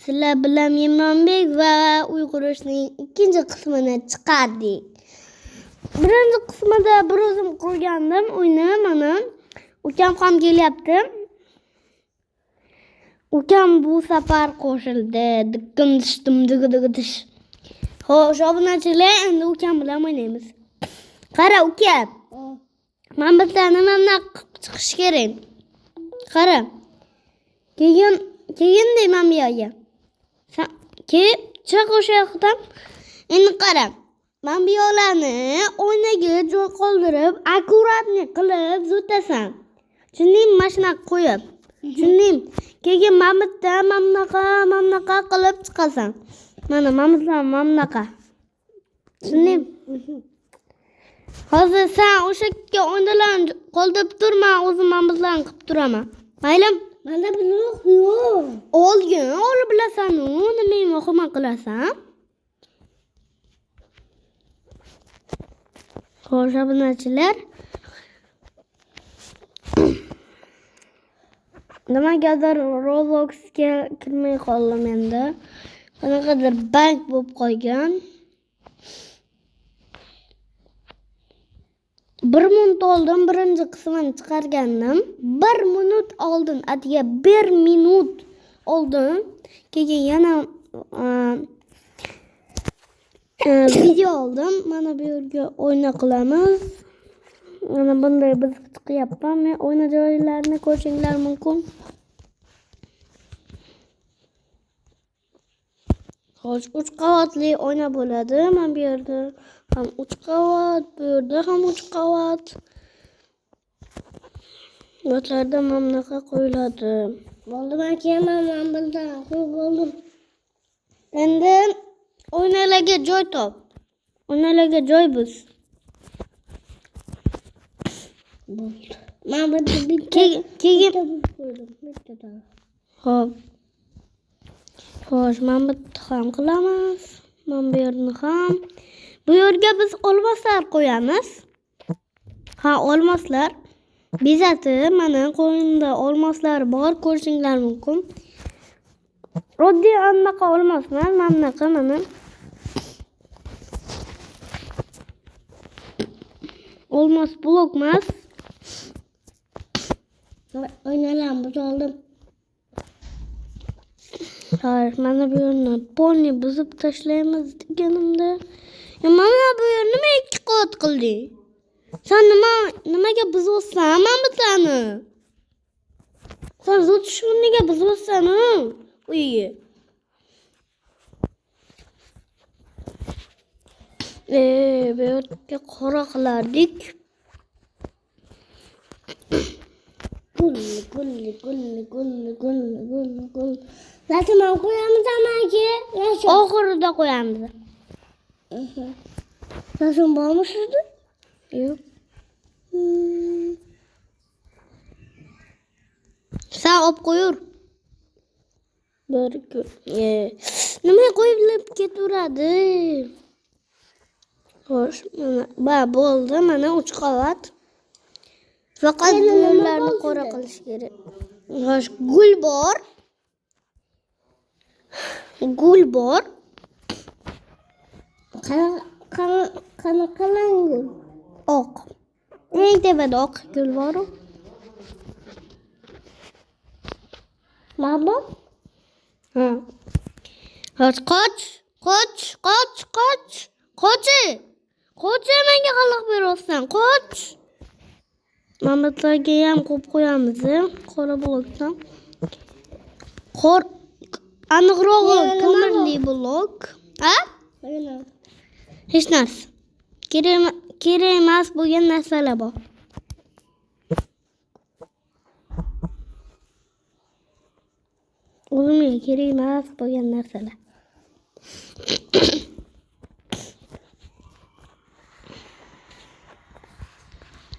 Sizlar bilan Imronbek va uyg'urishning ikkinchi qismini chiqardik. Birinchi qismida bir o'zim qurgandim uyni, mana ukam ham kelyapti. Ukam bu safar qo'shildi. Dikkim dishdim digdish. Xo'sh, obunachilar, endi ukam bilan o'ynaymiz. Qara uka. Men bitta nimani qilib chiqish kerak. Qara. Keyin deyman bu yerga. Sen chiq o'sha yoqdan. Endi qara. Men bu yo'lani o'ynaga joy qoldirib, akkuratni qilib zo'tasan. Tushundingmi? Mashina qo'yib. Tushundingmi? Keyin mamutda mamnaqa qilib chiqasan. Mana mamnaqa. Tushundingmi? Hozir sen o'sha yerga o'yinlarni qoldirib tur, men o'zim mamutlarni qilib turaman. Maylimi? Menda buzoq yo'q. Olgin, olib bilasan-ku, nima xizmat qilasan? Xo'sh, obunachilar. Nimagadir Robloxga kirmay qoldim endi. Qanaqadir bank bo'lib qolgan. 1 minut oldin birinchi qismini chiqargandim. 1 minut oldin, atiga 1 minut oldin. Keyin yana video oldim. Mana bu yerga o'yna qilamiz. Mana bunday biz chiqyapman. Men o'yna joylarini ko'rishinglar mumkin. Xo'sh, 3 qavatli o'yna bo'ladi. Men bu yerda ham 3 qavat, bu yerda ham 3 qavat. Yo'tlarda mamnaqa qo'yiladi. Bo'ldi, men kelaman bundan. Bo'ldim. Endi o'ynalarga joy top. O'ynalarga joy buz. Bo'ldi. Men keyin qo'ydim. Xo'p. Xo'sh, men bitta ham qilamiz. Men bu yerni ham. Bu yerga biz olmoslar qo'yamiz. Ha, olmoslar. Bezatib, mana qo'yinda olmoslar bor, ko'rishinglar mumkin. Oddiy anaqa olmos emas, mamnaqa mana. Olmos blok emas. O'ynalam buzoldim. Hayır, mana bu yerni ponni buzib tashlaymiz deganimda. Mana bu yerni nima 2 qavat qilding? Sen nimaga buzibsan? Men bitani. Sen zot shuniga buzibsan, uyga. Bu yerga qora qilardik. Gul. Zaten men qo'yamiz amaga. Oxirida qo'yamiz. Sen bormi sizda? Yo'q. Sen olib qo'yur. Nima qo'yib ketaveradi? Xo'sh, mana bo'ldi, mana 3 qavat. Faqat gullarni qora qilish kerak. Xo'sh, gul bor. Qanaqa gul? Oq. Eng tepada oq gul bor. Mana. Ha. Qoch. Qoch, menga xalaq beryapsan. Qoch. Mamlatlarga ham qo'yib qo'yamiz, qora blokdan. Aniqrog'i ko'mirli blok. Ha? Hech narsa. Kerak emas bo'lgan narsalar bor. O'zimga kerak emas bo'lgan narsalar.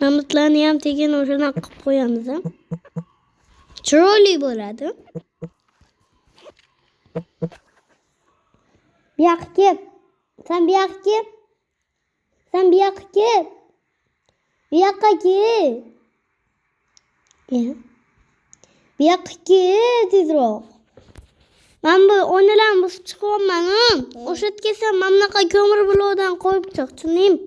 Mamutlarni ham tekin o'shana qilib qo'yamiz. Chiroyli bo'ladi. Bu yoqqa kel. Sen bu yoqqa kel. Bu yoqqa kel. Bu yoqqa kel tezroq. Men bu oynalarni bosib chiqyapman. O'sha yerga sen mana bunaqa ko'mir blogidan qo'yib chiq, tushundingmi?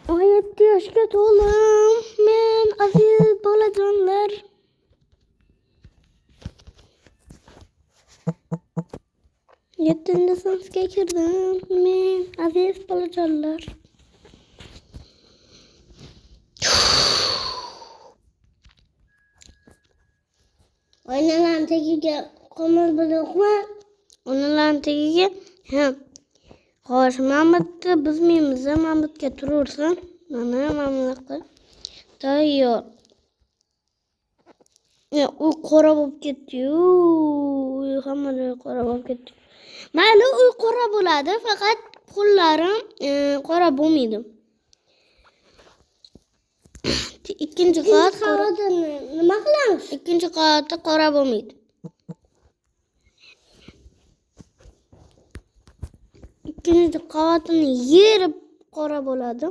Hayotda yoshga to'ldim men aziz bolajonlar. Yettinchi sinfga kirdim men aziz bolajonlar. Oynalarni tagiga ko'mir blokmi? Oynalarni tagiga xo'sh, Mamutni buzmaymiz, Mamutga turaversin. Mana bunaqa. Tayyor. U qora bo'lib ketdi-yu. Hamma joy qora bo'lib ketdi. Mayli, u qora bo'ladi, faqat qo'llarim qora bo'lmaydi. Ikkinchi qavat nima qilamiz? Ikkinchi qavatda qora bo'lmaydi. Ikkinchi qavatini yerib qora bo'ladi.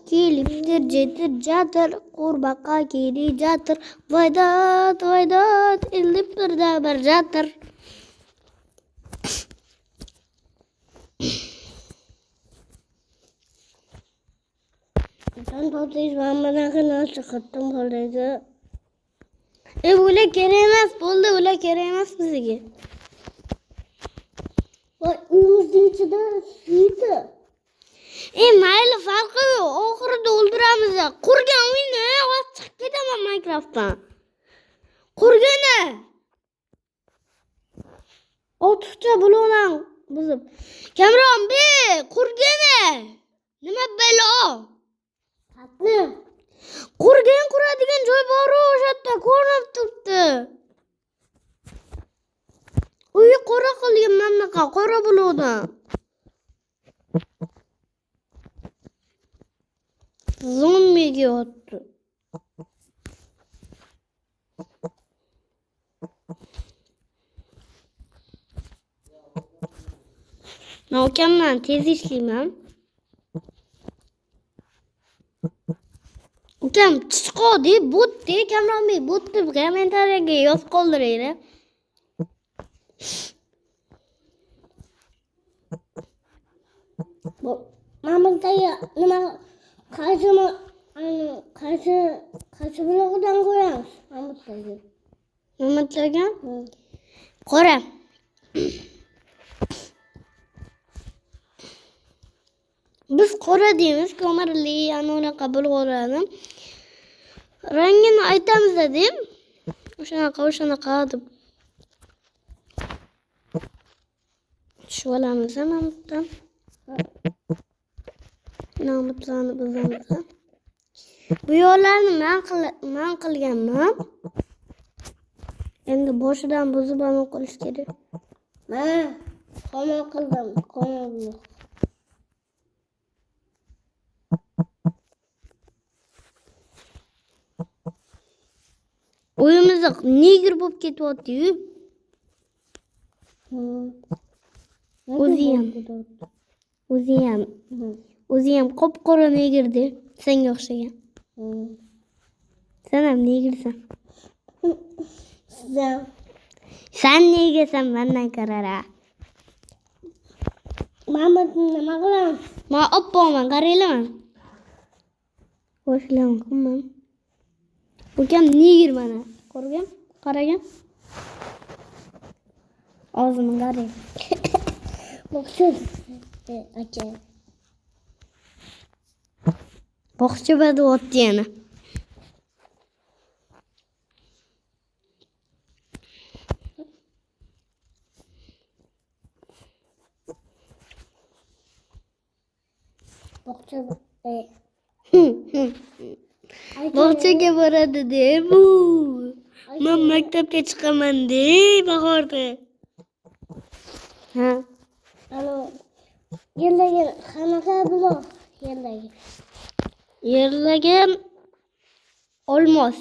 Kelibdir jetir jatir, qurbaqa keli jatir, voydat, ilib birda bir jatir. Sen to'tiz bana qilib chiqdim bo'ladi. Bular kerak emas, bo'ldi, bular kerak emas bizga. Voy, uyimizning ichida suydi. Mayli, farqi yo'q. Oxirida o'ldiramiz. Qurgan uyni hozir chiqib ketaman Minecraftdan. Qurgani. Ortiqcha blokdan buzib. Kamron qurgani. Nima balo? Qatni. Qurgan quradigan joy bor o'sha yerda, ko'rinib turibdi. Uy qora qilgan mana bunaqa qora blokdan. Zombiga otdi. Men ukamdan tez ishlayman. Ukam chiqadi, botdi, Kamronbek botdi, kommentariyaga yozib qoldiringlar. Mamutdagi nima qaysi blogidan qo'yamiz? Mamutdagi qora. Biz qora deymiz, ko'mirli, ana unaqa bo'lganlarni. Rangini aytamiz dedim. O'shanaqa deb. Shu olamiz Mamutdan. Mamutlarni buzamiz. Bu yo'llarni men qilganman. Endi boshidan buzib aniq qilish kerak. Men qomon qildim, qomon. Uyimizda negr bo'lib ketyapti-yu. O'zi ham qop-qora negrdi, senga o'xshagan. Sen ham negrsan. Sen negrsan mendan ko'ra. Mamutni nima qilamiz? Men oppoman, qaranglarmi? Boshlam qilmam. Ukam negr mana. Ko'rgan? Qaragan? Og'zini qarang. Bo'xsiz. Aka. Bog'cha badi o'tdi yana. Bog'chaga boradi deb. Men maktabga chiqaman deb bahorda. Yerdagi qanaqa blok? Yerdagi olmos.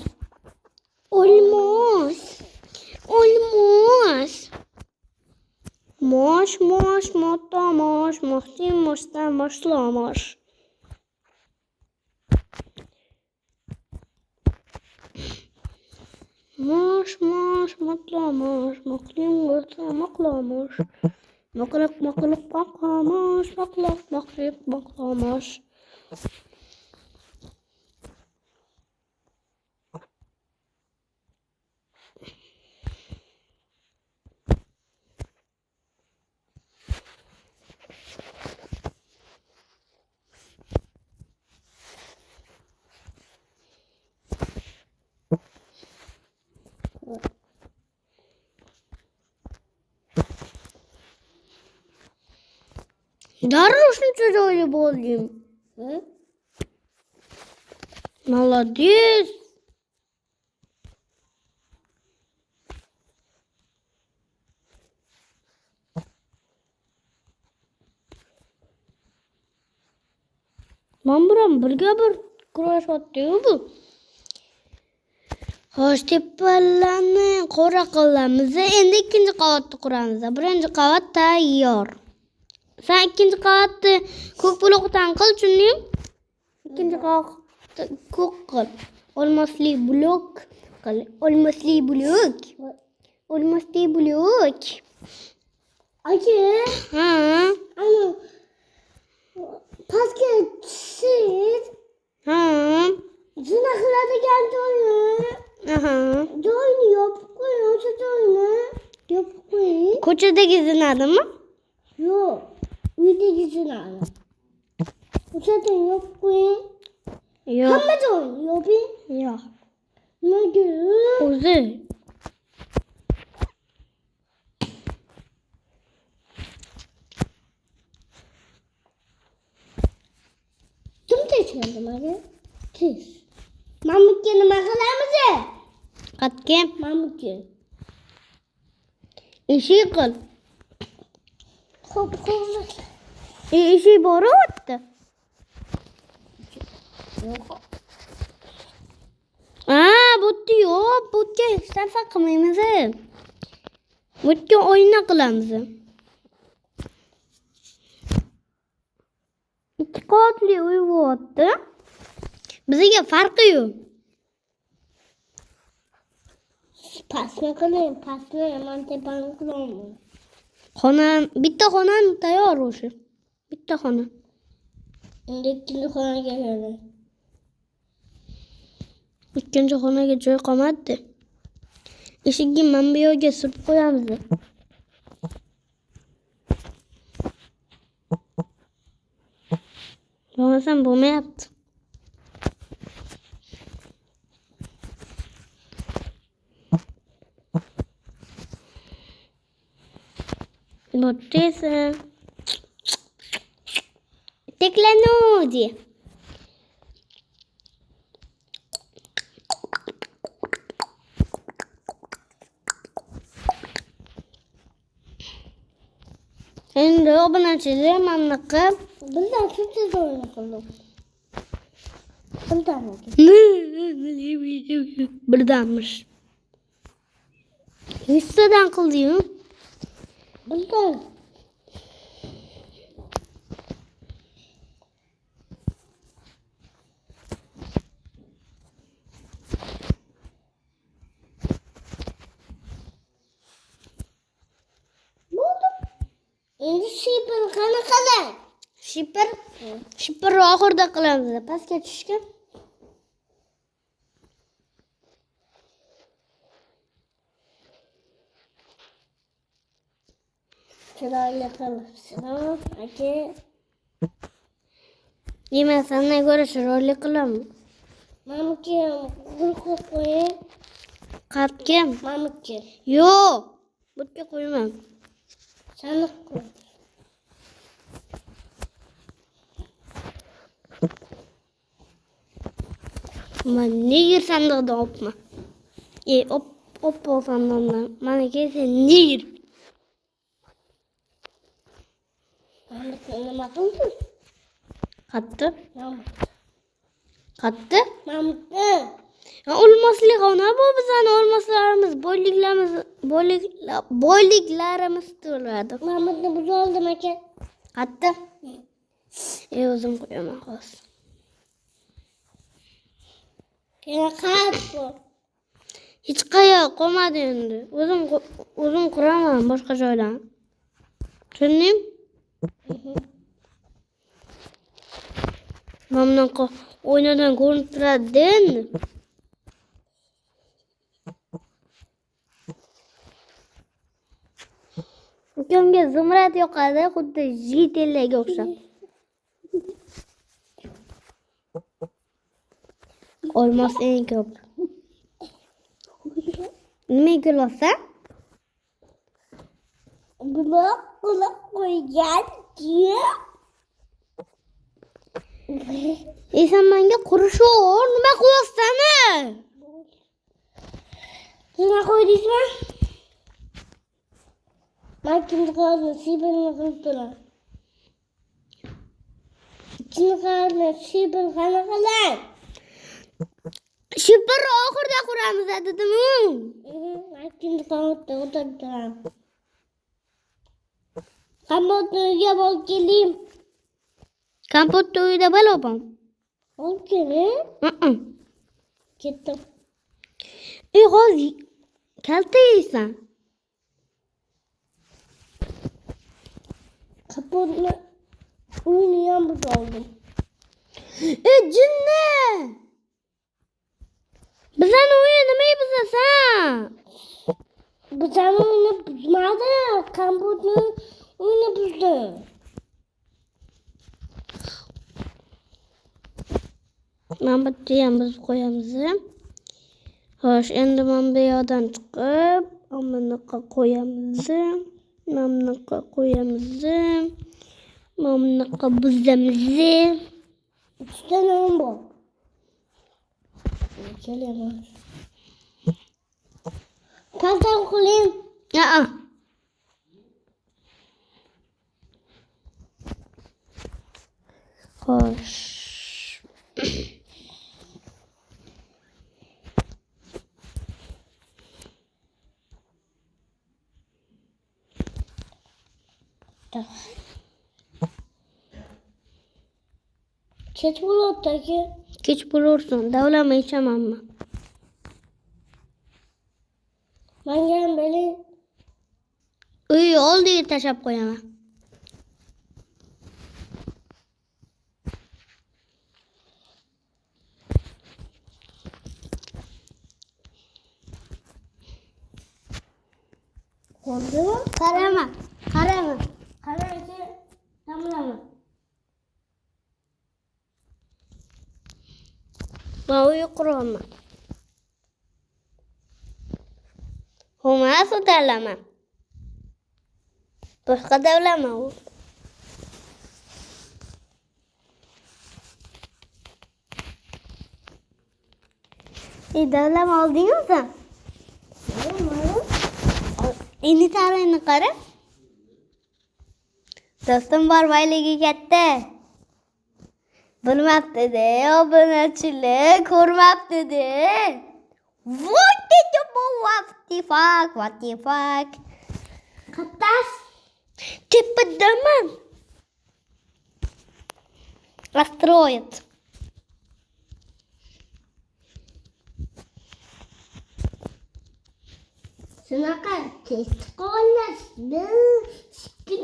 Moş moş motta moş moştin moştan moşlamoş. Moş moş motlamoş moştin moştan moklamoş. Mokluk mokluk moklamoş mokluk mokluk moklamoş. Darrov shuncha joyli bo'ldim. Молодец. Men bilan birga bir kurashyapti-yu bu. Xo'sh, tepalarni qora qilamiz. Endi ikkinchi qavatni quramiz. Birinchi qavat tayyor. Sen ikkinchi qavatni ko'k blokdan qil, tushundingmi? İkinci qavatni ko'k qil. Olmosli blok qil. Olmosli blok. Olmosli blok. Aka. Ha. Ama pastga siz Ha. zina qiladigan joyni Aha. joyni yopib qo'ying, o'sha joyni yopib qo'ying. Ko'chadagi zinadimi? Yo'q, uydagi zinani. O'shadan yopib qo'ying. Yo'q. Hamma joyni yoping. Yo'q. Nimaga? O'zi. Kim tekshirdi menga? Siz. Mamutga nima qilamiz? Qatga Mamutga. eshik qil. Xo'p, qo'ying. Eshik boryapti. Yo'q. Bo'tdi yo'q. Bo'tga hech narsa qilmaymiz. Bo'tga oyna qilamiz. Ikki qavatli uy bo'lyapti. Bizga farqi yo'q. Pastni qiling, pastni man tepani qilaman. Xona, bitta xonani tayyor o'sha. Bitta xona. Endi ikkinchi xonaga keling. Ikkinchi xonaga joy qolmadi. Eshikni mana bu yerga surib qo'yamiz. Bo'lmasam bo'lmayapti. Bo'ttesa. Teklanudi. Endi obunachilar mamlaqa Bundan shuncha joyni qildim. Bundan birdanmish. 100 tadan qildi-yu. bundan. Bo'ldi. Endi shipir qanaqa? Shipir oxirida qilamiz. Pastga tushgan. Chiroyli qilibsan, aka. Demak, sendan ko'ra chiroyli qilaman. Mamutga qo'yib qo'ying. Qatga? Mamutga. Yo'q. Bo'tga qo'yman. Sani qo'y. Men nega sandiqdan opma? Oppa sandiqdan. Mana kelsa nega? Mamutga nima qilding? Qatdi? Mamut. Qatdi? Mamutga. Olmosli xona bu bizning olmoslarimiz, boyliklarimiz boyliklarimiz to'ladi. Mahmudni buza oldim aka. Qatta. O'zim qo'yaman hozir. Yana qat bu. Hech qayoq qolmadi endi. O'zim quraman boshqa joydan. Tushunding? Mamnuqa o'ynadan ko'rinib turadi endi. Ukamga zumrad yoqadi, xuddi jitellarga o'xshab. Olmos eng ko'p. Nima kulyapsan? Buloq qo'ygan. Sen menga qurishur, nima qilyapsan? Nima qo'ydingizmi? Men kimni qildim? Sibirni qilib turar. Kimni qildim? Sibir qana qilay. Shibir oxirida quramiz dedim-ku. Men kimni qildim? O'tirib turar. Kompotni uyga olib keling. Kompotni uyda bo'libam. Olib keling. Ketdim. Hozir kalta yeysan. Kompotni uyni ham buzib oldim. Jinni! Bizani uyni nima buzasan? Bizani uyni buzmadi. Kompotni uyni buzdi. Mana bitta ham buzib qo'yamiz. Xo'sh, endi men bu yoqdan chiqib, mamnuqa qo'yamiz. Mamnuqa qo'yamiz. Mamnuqa buzamiz. Uchta non bor. Kelaman. Kaltan qiling. Yo'q. Xo'sh. Kech bo'ladi aka. Kech bo'lursin, davlamay ichamanmi? Menga ham bering. Uy oldiga tashab qo'yaman. Ko'rdingmi? Qarama. Qarang aka. Tamlama. Men uy quraman. Xo'mas davlama. Boshqa davlama u. Davlama oldingmi sen? Endi tarini qara. Do'stim bor boyligi katta. Bilmabdi-de, obunachilik ko'rmabdi-de. What the fuck? Qattas. Tepadaman. Asteroid. Shunaqa tez qolmasdi. Chiqib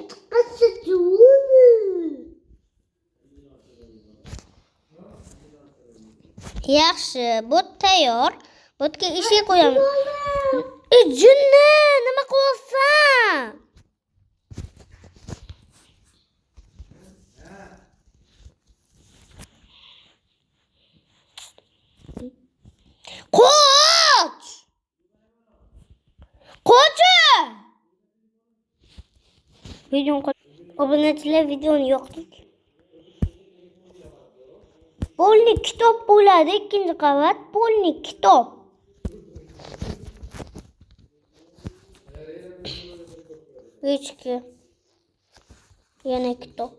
Yaxshi, bot tayyor. Botga eshik qo'yamiz. Jinni, nima qilyapsan? Qoch! Qoch! Obunachilar videoni yoqdik. Polni kitob bo'ladi, ikkinchi qavat. Polni kitob. Echki. Yana kitob.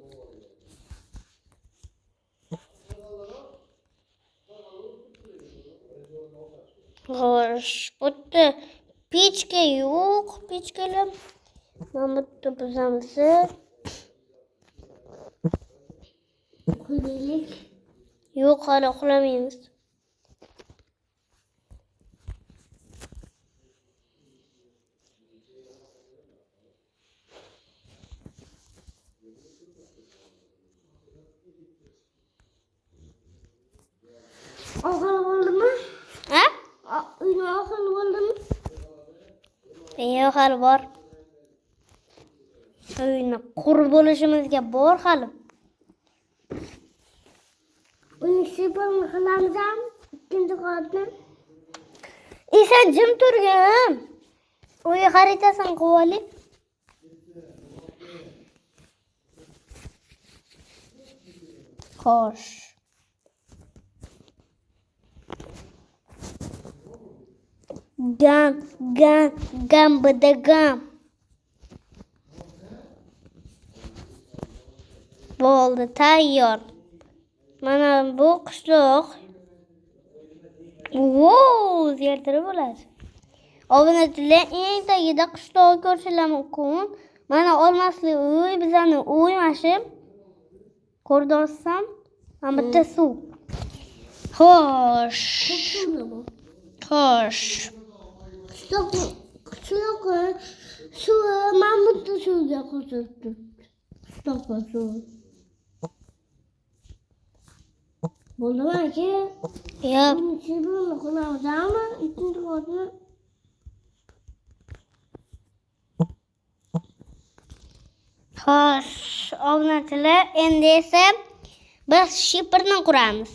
Xo'sh, bitta Pechka yo'q, pechkalar. Mana bu yerda buzamiz. Uxlaylik. Yo'q, hali uxlamaymiz. Oxiri bo'ldimi? Ha? Uyni oxiri bo'ldimi? Yo'q, hali bor. Uyni qurib bo'lishimizga bor hali. Uyni shipirni qilamizmi? Ikkinchi qavatni. Sen jim turgin. Uy xaritasini qilib oling. Xo'sh. Gambada gam. Bo'ldi, tayyor. Mana bu qishloq. O'zgartirib bo'ladi. Obunachilar eng tagida qishloq ko'rishingiz mumkin. Mana olmasli uy, bizani uy mashib. Ko'rdingizmi? Mana bitta suv. Xo'sh. Xo'sh. Qishloq suvi mamutni suvga qo'shibdi. Qishloq suvi. Bo'ldimi aka? Yo'q. Shipirni qilamizmi? Ikkinchi qavatni. Xo'sh, obunachilar, endi esa biz shipirni quramiz.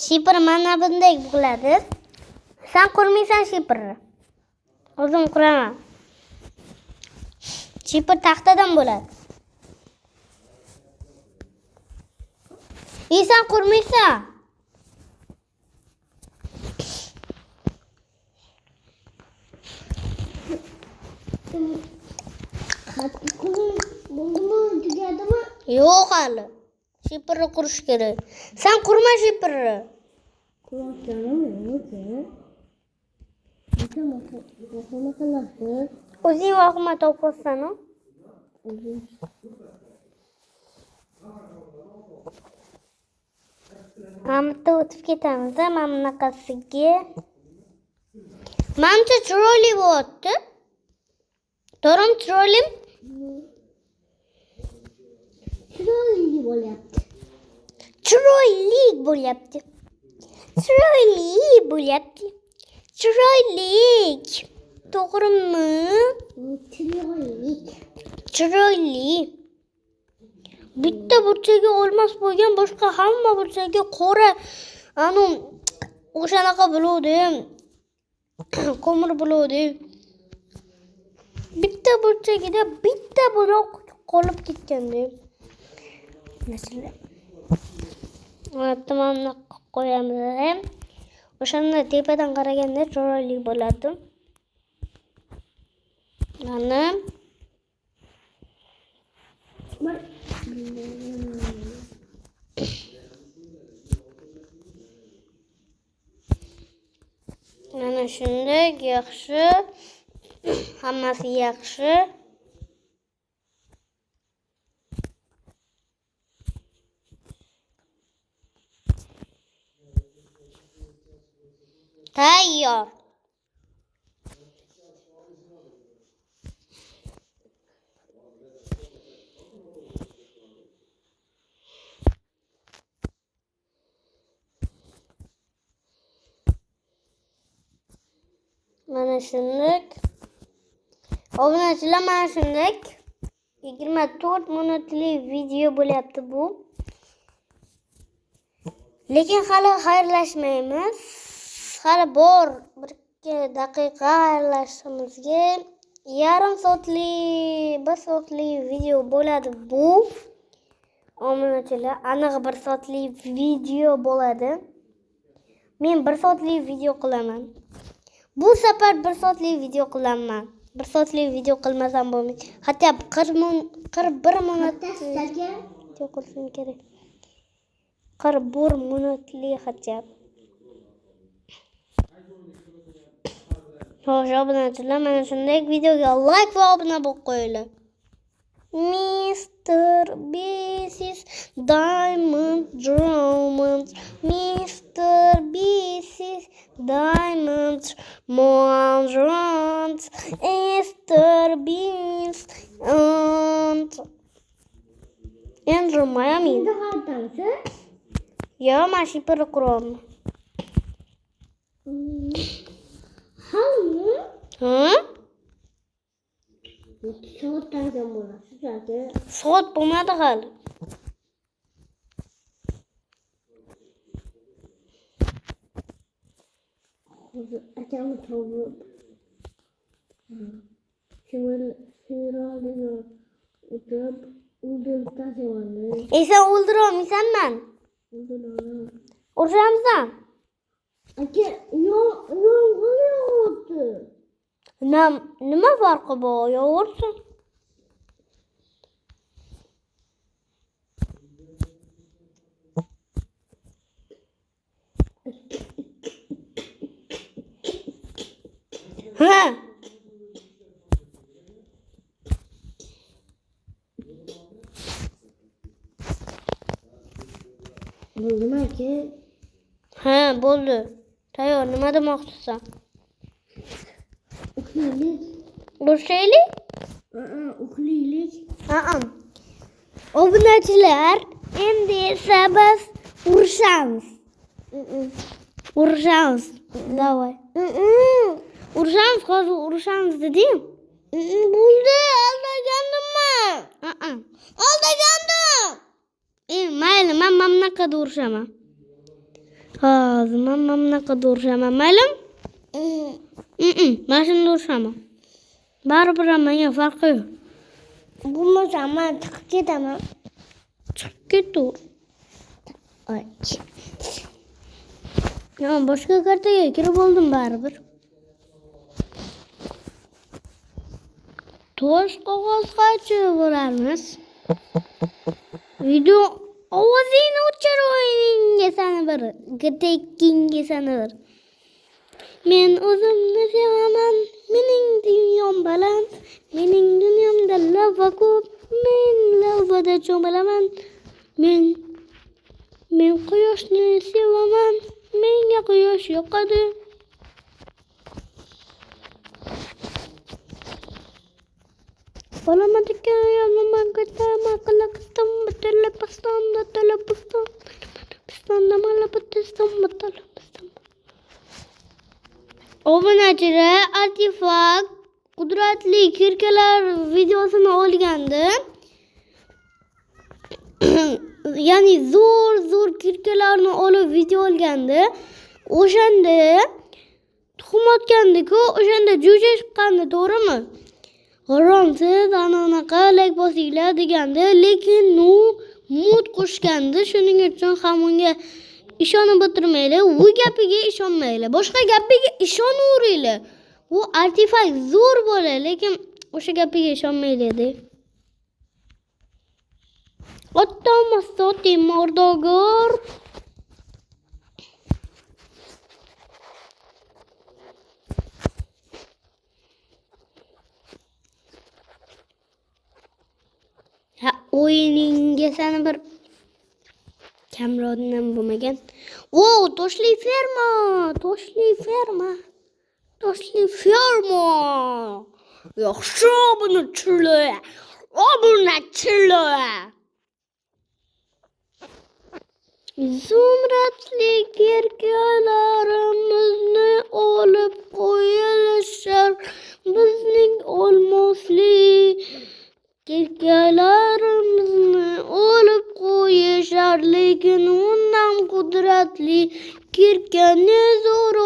Shipir mana bunday bo'ladi. Sen qurmaysan shipirni. O'zim quraman. Shipir taxtadan bo'ladi. Sen qurmaysan. Bo'ldimi? Tugadimi? Yo'q hali. Shipirni qurish kerak. Sen qurma shipirni. O'zing vahima topsan. Mana o'tib ketamiz, mana bunaqasiga. Menimcha chiroyli bo'lyapti. To'g'rimi, chiroylimi? Chiroyli bo'lyapti. Chiroyli bo'lyapti. Chiroyli bo'lyapti. Chiroylik. To'g'rimi? Chiroyli. Bitta burchaga olmos bo'lgan, boshqa hamma burchaga qora. O'shanaqa bo'ladi. Ko'mir bo'ladi. Bitta burchagida bitta buloq qolib ketganda. Masalan. Tamomini qo'yamiz. O'shanda tepadan qaraganda chiroyli bo'ladi. Mana mana shunday yaxshi. Hammasi yaxshi. Tayyor. Mana shunday. Obunachilar, mana shunday 24 minutlik video bo'lyapti bu. Lekin hali xayrlashmaymiz. Hali bor 1-2 daqiqa xayrlashimizga. Yarim soatlik, 1 soatlik video bo'ladi bu. Obunachilar, aniq 1 soatlik video bo'ladi. Men 1 soatlik video qilaman. Bu safar 1 soatlik video qilaman. 1 soatlik video qilmasam bo'lmaydi. Hatto 41 minut video qilishim kerak. 41 minutli hajat. Xo'sh, obunachilar, mana shunday videoga like va obuna bo'lib qo'yinglar. Mr. Beast Diamond Diamonds, Mr. Beast Diamonds Monrons, Mr. Beast and Andrew Miami. Endi qayerdansiz? Yo, mana shu prokurorni. Hali? Ha? Soatlardan bo'lasiz aka. Soat bo'lmadi hali. Hozir akamni topib. Shimolini o'tirib, o'ldirib tashladim. Sen o'ldira olmaysanman. Urishamisan? Aka, yomg'ir yog'yapti. Nima farqi bor? Yog'ursin. Ha. Bo'ldimi aka? Ha, bo'ldi. Tayyor, nima demoqchisan? Uxlaylik. Urushaylik? Uxlaylik. Obunachilar, endi esa biz urushamiz. Urushamiz. Davay. Urushamiz, hozir urushamiz dedim. Bo'ldi, aldagandimmi? Aldagandim. Mayli, men bunaqa urishaman. Hozir men bunaqa urishaman, maylimi? Men shunda urishaman. Baribir menga farqi yo'q. Bo'lmasa men chiqib ketaman. Chiqib ketur. Boshqa kartaga kirib oldim baribir. Tosh qog'oz qaychi bo'larmiz. Video ovozini o'chir o'yinga sana bir, gitekkinga sana bir. Men o'zimni sevaman, mening dunyom baland, mening dunyomda lava ko'p, men lavada cho'milaman. Men quyoshni sevaman, menga quyosh yoqadi. Olamadika yolmaman ketama qilaqiston bitala pastonda talabuston. Pistonda malabatiston talabuston. Obunachilar, artefakt qudratli kirkalar videosini olgandi. Ya'ni zo'r kirkalarni olib video olgandi. O'shanda tuxum otgandi-ku, o'shanda jo'ja chiqqandi, to'g'rimi? G'iromsiz anaqa like bosinglar degandi, lekin mut qo'shgandi. Shuning uchun ham unga ishonib o'tirmaylar, u gapiga ishonmaylar. Boshqa gapiga ishonaveringlar. U artefakt zo'r bo'ladi, lekin o'sha gapiga ishonmaylar-da. Ottomasa temordogor. Ha, o'yiningga seni bir kamroddan bo'lmagan. Toshli ferma. Yaxshi obunachilar. Zumradli kirkalarimizni olib qo'yilishar. Bizning olmosli kirkalarimizni olib qo'yishar, lekin undan qudratli kirkani zo'r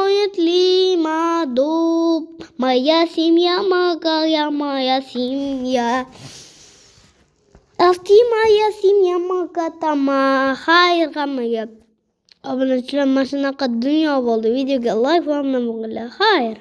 o'yintli madop moya семья magaya moya семья afti moya семья magatama. Xayr hammaga. Obunachilar, mana shunaqa dunyo bo'ldi. Videoga like va xayr.